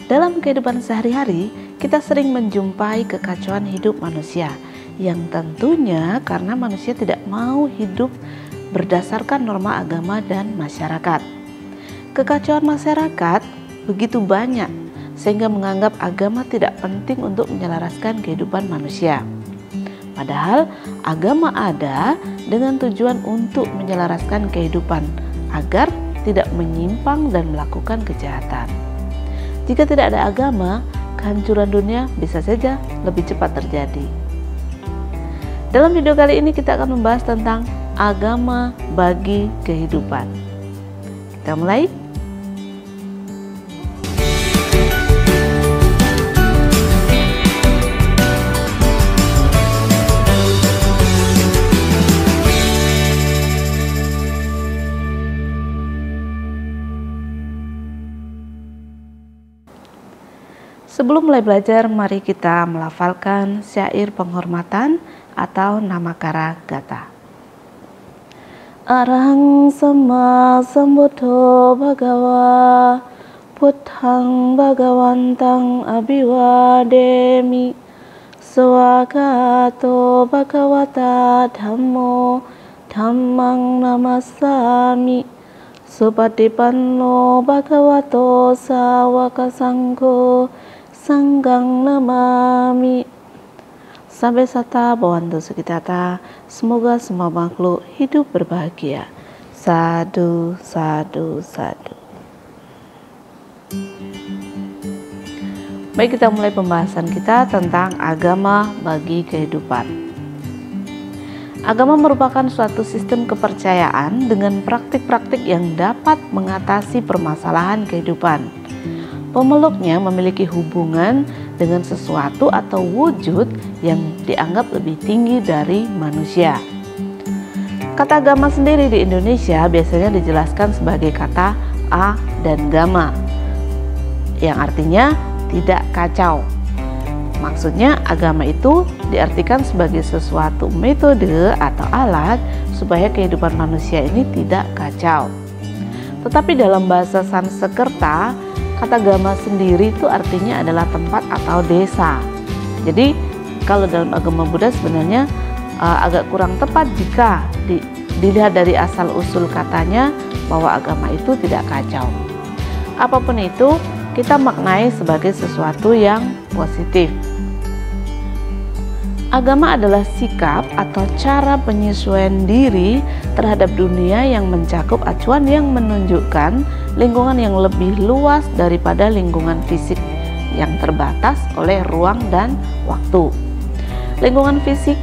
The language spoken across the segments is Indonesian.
Dalam kehidupan sehari-hari, kita sering menjumpai kekacauan hidup manusia, yang tentunya karena manusia tidak mau hidup berdasarkan norma agama dan masyarakat. Kekacauan masyarakat begitu banyak, sehingga menganggap agama tidak penting untuk menyelaraskan kehidupan manusia. Padahal agama ada dengan tujuan untuk menyelaraskan kehidupan agar tidak menyimpang dan melakukan kejahatan. Jika tidak ada agama, kehancuran dunia bisa saja lebih cepat terjadi. Dalam video kali ini kita akan membahas tentang agama bagi kehidupan. Kita mulai. Sebelum mulai belajar, mari kita melafalkan syair penghormatan atau namakara gata. Arahang sama sambuddho bhagava Buddhang bhagawantang abhiwademi Swagato bhagavata dhammo dhammang namassami Supatipanno bhagavato sawaka sangho sanggang namami. Sampai sata bawantu sukitata, semoga semua makhluk hidup berbahagia. Sadu, sadu, sadu. Baik, kita mulai pembahasan kita tentang agama bagi kehidupan. Agama merupakan suatu sistem kepercayaan dengan praktik-praktik yang dapat mengatasi permasalahan kehidupan. Pemeluknya memiliki hubungan dengan sesuatu atau wujud yang dianggap lebih tinggi dari manusia. Kata agama sendiri di Indonesia biasanya dijelaskan sebagai kata a dan gama, yang artinya tidak kacau. Maksudnya agama itu diartikan sebagai sesuatu metode atau alat supaya kehidupan manusia ini tidak kacau. Tetapi dalam bahasa Sanskerta, kata agama sendiri itu artinya adalah tempat atau desa. Jadi kalau dalam agama Buddha sebenarnya agak kurang tepat jika dilihat dari asal usul katanya bahwa agama itu tidak kacau. Apapun itu kita maknai sebagai sesuatu yang positif. Agama adalah sikap atau cara penyesuaian diri terhadap dunia yang mencakup acuan yang menunjukkan lingkungan yang lebih luas daripada lingkungan fisik yang terbatas oleh ruang dan waktu. Lingkungan fisik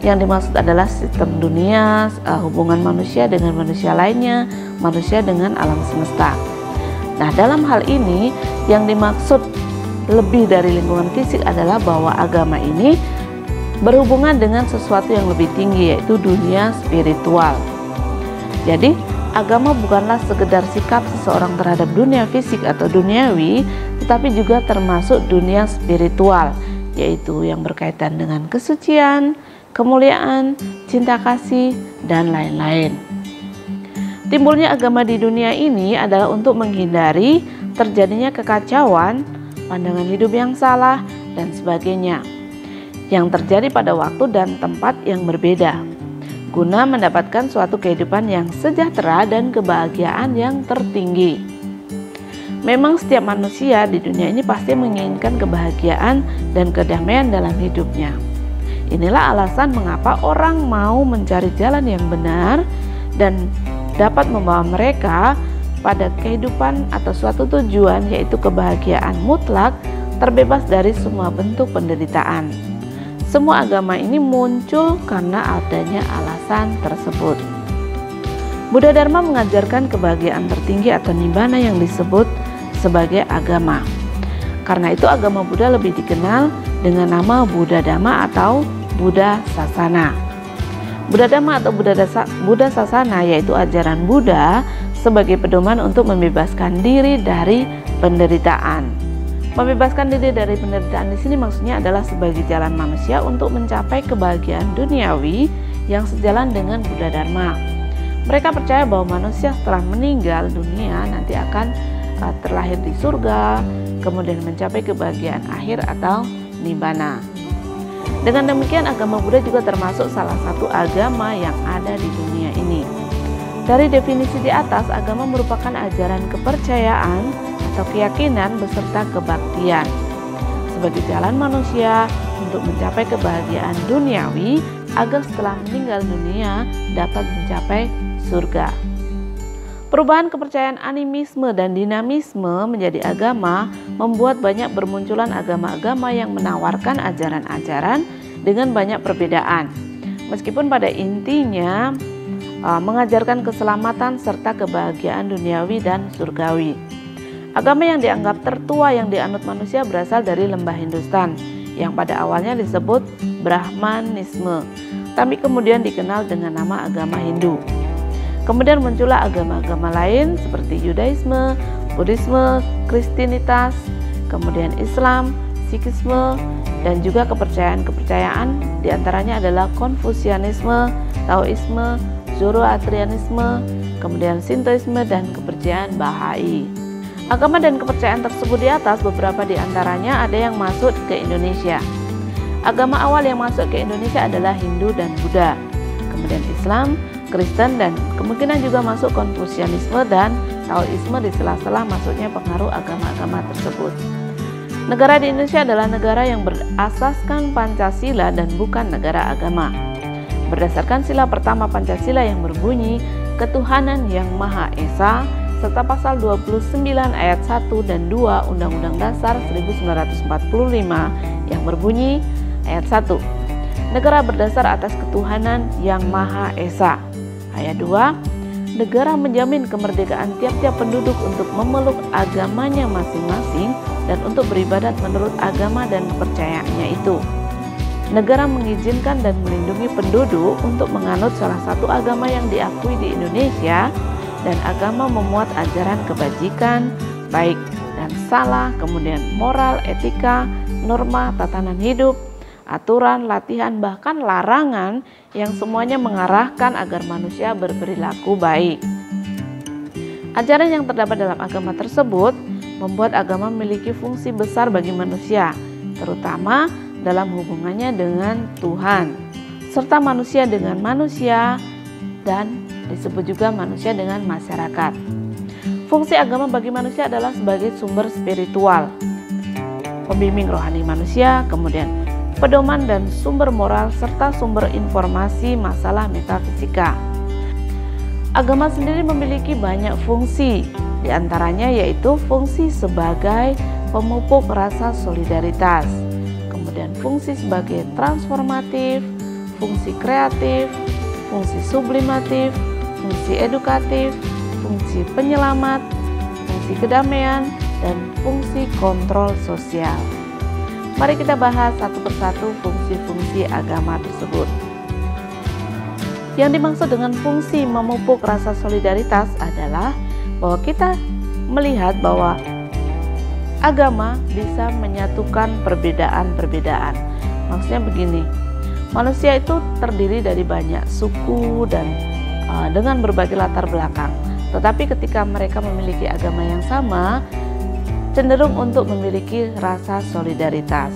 yang dimaksud adalah sistem dunia, hubungan manusia dengan manusia lainnya, manusia dengan alam semesta. Nah, dalam hal ini yang dimaksud lebih dari lingkungan fisik adalah bahwa agama ini berhubungan dengan sesuatu yang lebih tinggi, yaitu dunia spiritual. Jadi agama bukanlah sekedar sikap seseorang terhadap dunia fisik atau duniawi, tetapi juga termasuk dunia spiritual, yaitu yang berkaitan dengan kesucian, kemuliaan, cinta kasih, dan lain-lain. Timbulnya agama di dunia ini adalah untuk menghindari terjadinya kekacauan, pandangan hidup yang salah, dan sebagainya, yang terjadi pada waktu dan tempat yang berbeda, guna mendapatkan suatu kehidupan yang sejahtera dan kebahagiaan yang tertinggi. Memang setiap manusia di dunia ini pasti menginginkan kebahagiaan dan kedamaian dalam hidupnya. Inilah alasan mengapa orang mau mencari jalan yang benar dan dapat membawa mereka pada kehidupan atau suatu tujuan, yaitu kebahagiaan mutlak, terbebas dari semua bentuk penderitaan. Semua agama ini muncul karena adanya alasan tersebut. Buddha Dharma mengajarkan kebahagiaan tertinggi atau nibbana yang disebut sebagai agama. Karena itu agama Buddha lebih dikenal dengan nama Buddha Dhamma atau Buddha Sasana. Buddha Dhamma atau Buddha Sasana yaitu ajaran Buddha sebagai pedoman untuk membebaskan diri dari penderitaan. Membebaskan diri dari penderitaan di sini maksudnya adalah sebagai jalan manusia untuk mencapai kebahagiaan duniawi yang sejalan dengan Buddha Dharma. Mereka percaya bahwa manusia setelah meninggal dunia nanti akan terlahir di surga, kemudian mencapai kebahagiaan akhir atau nibbana. Dengan demikian, agama Buddha juga termasuk salah satu agama yang ada di dunia ini. Dari definisi di atas, agama merupakan ajaran kepercayaan atau keyakinan beserta kebaktian sebagai jalan manusia untuk mencapai kebahagiaan duniawi agar setelah meninggal dunia dapat mencapai surga. Perubahan kepercayaan animisme dan dinamisme menjadi agama membuat banyak bermunculan agama-agama yang menawarkan ajaran-ajaran dengan banyak perbedaan. Meskipun pada intinya mengajarkan keselamatan serta kebahagiaan duniawi dan surgawi. Agama yang dianggap tertua yang dianut manusia berasal dari lembah Hindustan yang pada awalnya disebut Brahmanisme, tapi kemudian dikenal dengan nama agama Hindu. Kemudian muncullah agama-agama lain seperti Yudaisme, Buddhisme, Kristenitas, kemudian Islam, Sikhisme, dan juga kepercayaan-kepercayaan diantaranya adalah Konfusianisme, Taoisme, Zoroastrianisme, kemudian Sintoisme, dan kepercayaan Bahai. Agama dan kepercayaan tersebut di atas beberapa diantaranya ada yang masuk ke Indonesia. Agama awal yang masuk ke Indonesia adalah Hindu dan Buddha, kemudian Islam, Kristen, dan kemungkinan juga masuk Konfusianisme dan Taoisme di sela-sela masuknya pengaruh agama-agama tersebut. Negara di Indonesia adalah negara yang berasaskan Pancasila dan bukan negara agama. Berdasarkan sila pertama Pancasila yang berbunyi ketuhanan yang Maha Esa serta pasal 29 ayat 1 dan 2 Undang-Undang Dasar 1945 yang berbunyi ayat 1, negara berdasar atas ketuhanan yang Maha Esa. Ayat 2, negara menjamin kemerdekaan tiap-tiap penduduk untuk memeluk agamanya masing-masing dan untuk beribadat menurut agama dan kepercayaannya itu. Negara mengizinkan dan melindungi penduduk untuk menganut salah satu agama yang diakui di Indonesia, dan agama memuat ajaran kebajikan, baik dan salah, kemudian moral, etika, norma, tatanan hidup, aturan, latihan, bahkan larangan yang semuanya mengarahkan agar manusia berperilaku baik. Ajaran yang terdapat dalam agama tersebut membuat agama memiliki fungsi besar bagi manusia, terutama dalam hubungannya dengan Tuhan, serta manusia dengan manusia, dan disebut juga manusia dengan masyarakat. Fungsi agama bagi manusia adalah sebagai sumber spiritual, pembimbing rohani manusia, kemudian pedoman dan sumber moral, serta sumber informasi masalah metafisika. Agama sendiri memiliki banyak fungsi, diantaranya yaitu fungsi sebagai pemupuk rasa solidaritas, kemudian fungsi sebagai transformatif, fungsi kreatif, fungsi sublimatif, fungsi edukatif, fungsi penyelamat, fungsi kedamaian, dan fungsi kontrol sosial. Mari kita bahas satu persatu fungsi-fungsi agama tersebut. Yang dimaksud dengan fungsi memupuk rasa solidaritas adalah bahwa kita melihat bahwa agama bisa menyatukan perbedaan-perbedaan. Maksudnya begini, manusia itu terdiri dari banyak suku dan dengan berbagai latar belakang. Tetapi ketika mereka memiliki agama yang sama, cenderung untuk memiliki rasa solidaritas.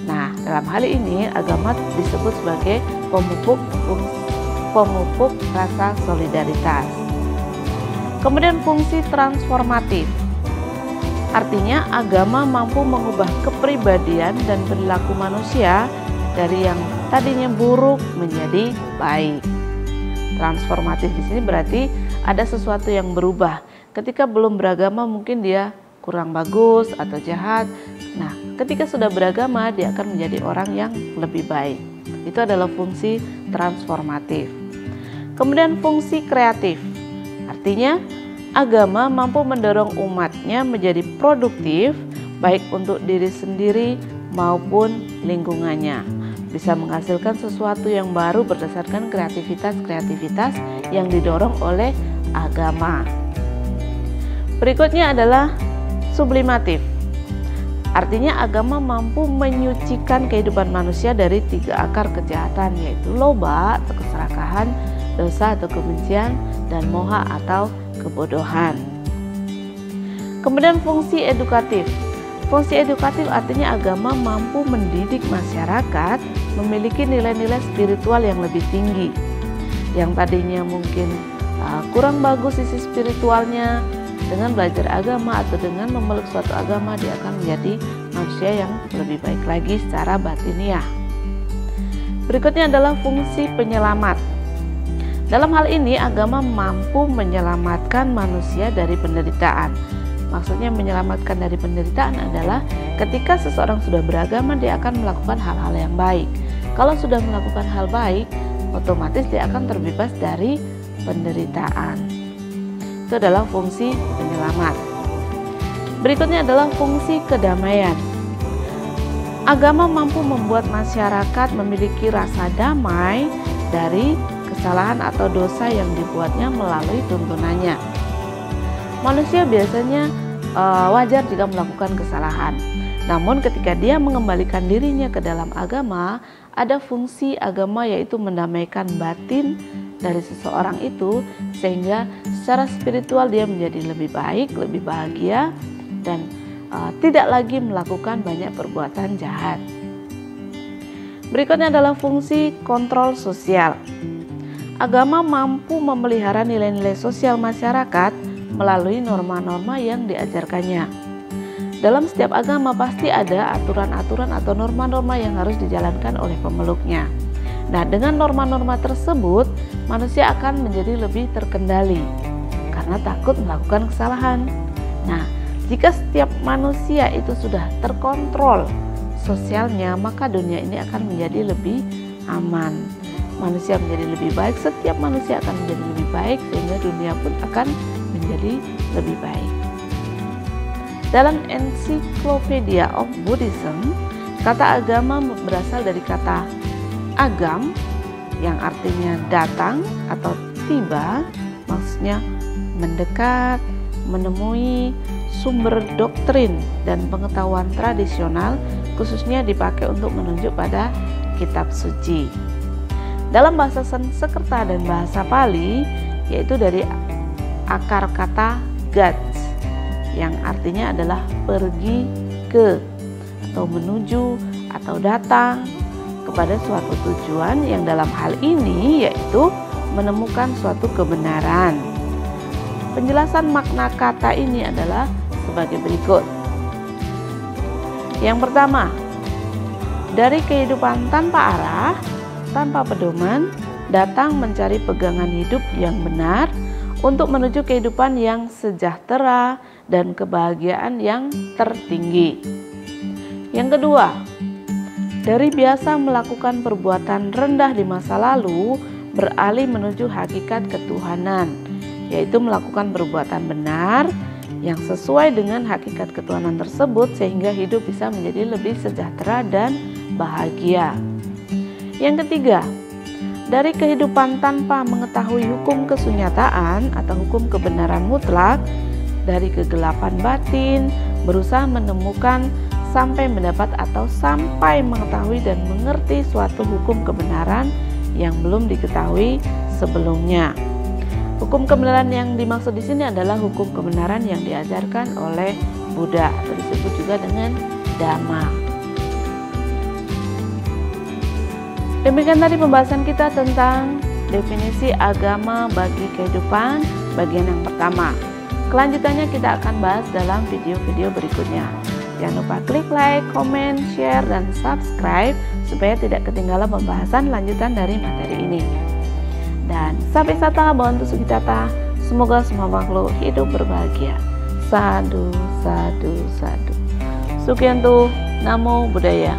Nah, dalam hal ini agama disebut sebagai pemupuk rasa solidaritas. Kemudian fungsi transformatif. Artinya agama mampu mengubah kepribadian dan perilaku manusia dari yang tadinya buruk menjadi baik. Transformatif di sini berarti ada sesuatu yang berubah. Ketika belum beragama mungkin dia kurang bagus atau jahat. Nah, ketika sudah beragama dia akan menjadi orang yang lebih baik. Itu adalah fungsi transformatif. Kemudian fungsi kreatif. Artinya agama mampu mendorong umatnya menjadi produktif baik untuk diri sendiri maupun lingkungannya. Bisa menghasilkan sesuatu yang baru berdasarkan kreativitas yang didorong oleh agama. Berikutnya adalah sublimatif. Artinya agama mampu menyucikan kehidupan manusia dari 3 akar kejahatan, yaitu loba atau keserakahan, dosa atau kebencian, dan moha atau kebodohan. Kemudian fungsi edukatif. Fungsi edukatif artinya agama mampu mendidik masyarakat memiliki nilai-nilai spiritual yang lebih tinggi. Yang tadinya mungkin kurang bagus sisi spiritualnya, dengan belajar agama atau dengan memeluk suatu agama, dia akan menjadi manusia yang lebih baik lagi secara batiniah. Berikutnya adalah fungsi penyelamat. Dalam hal ini agama mampu menyelamatkan manusia dari penderitaan. Maksudnya menyelamatkan dari penderitaan adalah ketika seseorang sudah beragama, dia akan melakukan hal-hal yang baik. Kalau sudah melakukan hal baik, otomatis dia akan terbebas dari penderitaan. Itu adalah fungsi penyelamat. Berikutnya adalah fungsi kedamaian. Agama mampu membuat masyarakat memiliki rasa damai dari kesalahan atau dosa yang dibuatnya melalui tuntunannya. Manusia biasanya wajar jika melakukan kesalahan. Namun ketika dia mengembalikan dirinya ke dalam agama, ada fungsi agama yaitu mendamaikan batin dari seseorang itu, sehingga secara spiritual dia menjadi lebih baik, lebih bahagia, dan tidak lagi melakukan banyak perbuatan jahat. Berikutnya adalah fungsi kontrol sosial. Agama mampu memelihara nilai-nilai sosial masyarakat melalui norma-norma yang diajarkannya. Dalam setiap agama pasti ada aturan-aturan atau norma-norma yang harus dijalankan oleh pemeluknya. Nah, dengan norma-norma tersebut, manusia akan menjadi lebih terkendali karena takut melakukan kesalahan. Nah, jika setiap manusia itu sudah terkontrol sosialnya, maka dunia ini akan menjadi lebih aman. Manusia menjadi lebih baik, setiap manusia akan menjadi lebih baik, sehingga dunia pun akan menjadi lebih baik. Dalam Encyclopedia of Buddhism, kata agama berasal dari kata agam yang artinya datang atau tiba, maksudnya mendekat, menemui sumber doktrin dan pengetahuan tradisional, khususnya dipakai untuk menunjuk pada kitab suci. Dalam bahasa Sanskerta dan bahasa Pali, yaitu dari akar kata gats yang artinya adalah pergi ke atau menuju atau datang kepada suatu tujuan, yang dalam hal ini yaitu menemukan suatu kebenaran. Penjelasan makna kata ini adalah sebagai berikut. Yang pertama, dari kehidupan tanpa arah, tanpa pedoman, datang mencari pegangan hidup yang benar untuk menuju kehidupan yang sejahtera dan kebahagiaan yang tertinggi. Yang kedua, dari biasa melakukan perbuatan rendah di masa lalu, beralih menuju hakikat ketuhanan, yaitu melakukan perbuatan benar yang sesuai dengan hakikat ketuhanan tersebut, sehingga hidup bisa menjadi lebih sejahtera dan bahagia. Yang ketiga, dari kehidupan tanpa mengetahui hukum kesunyataan atau hukum kebenaran mutlak, dari kegelapan batin, berusaha menemukan sampai mendapat atau sampai mengetahui dan mengerti suatu hukum kebenaran yang belum diketahui sebelumnya. Hukum kebenaran yang dimaksud di sini adalah hukum kebenaran yang diajarkan oleh Buddha, atau disebut juga dengan Dhamma. Demikian tadi pembahasan kita tentang definisi agama bagi kehidupan bagian yang pertama. Kelanjutannya kita akan bahas dalam video-video berikutnya. Jangan lupa klik like, comment, share, dan subscribe supaya tidak ketinggalan pembahasan lanjutan dari materi ini. Dan sampai sata bhavantu sukhitata, semoga semua makhluk hidup berbahagia. Sadhu, sadhu, sadhu. Sukyanto, Namo Buddhaya.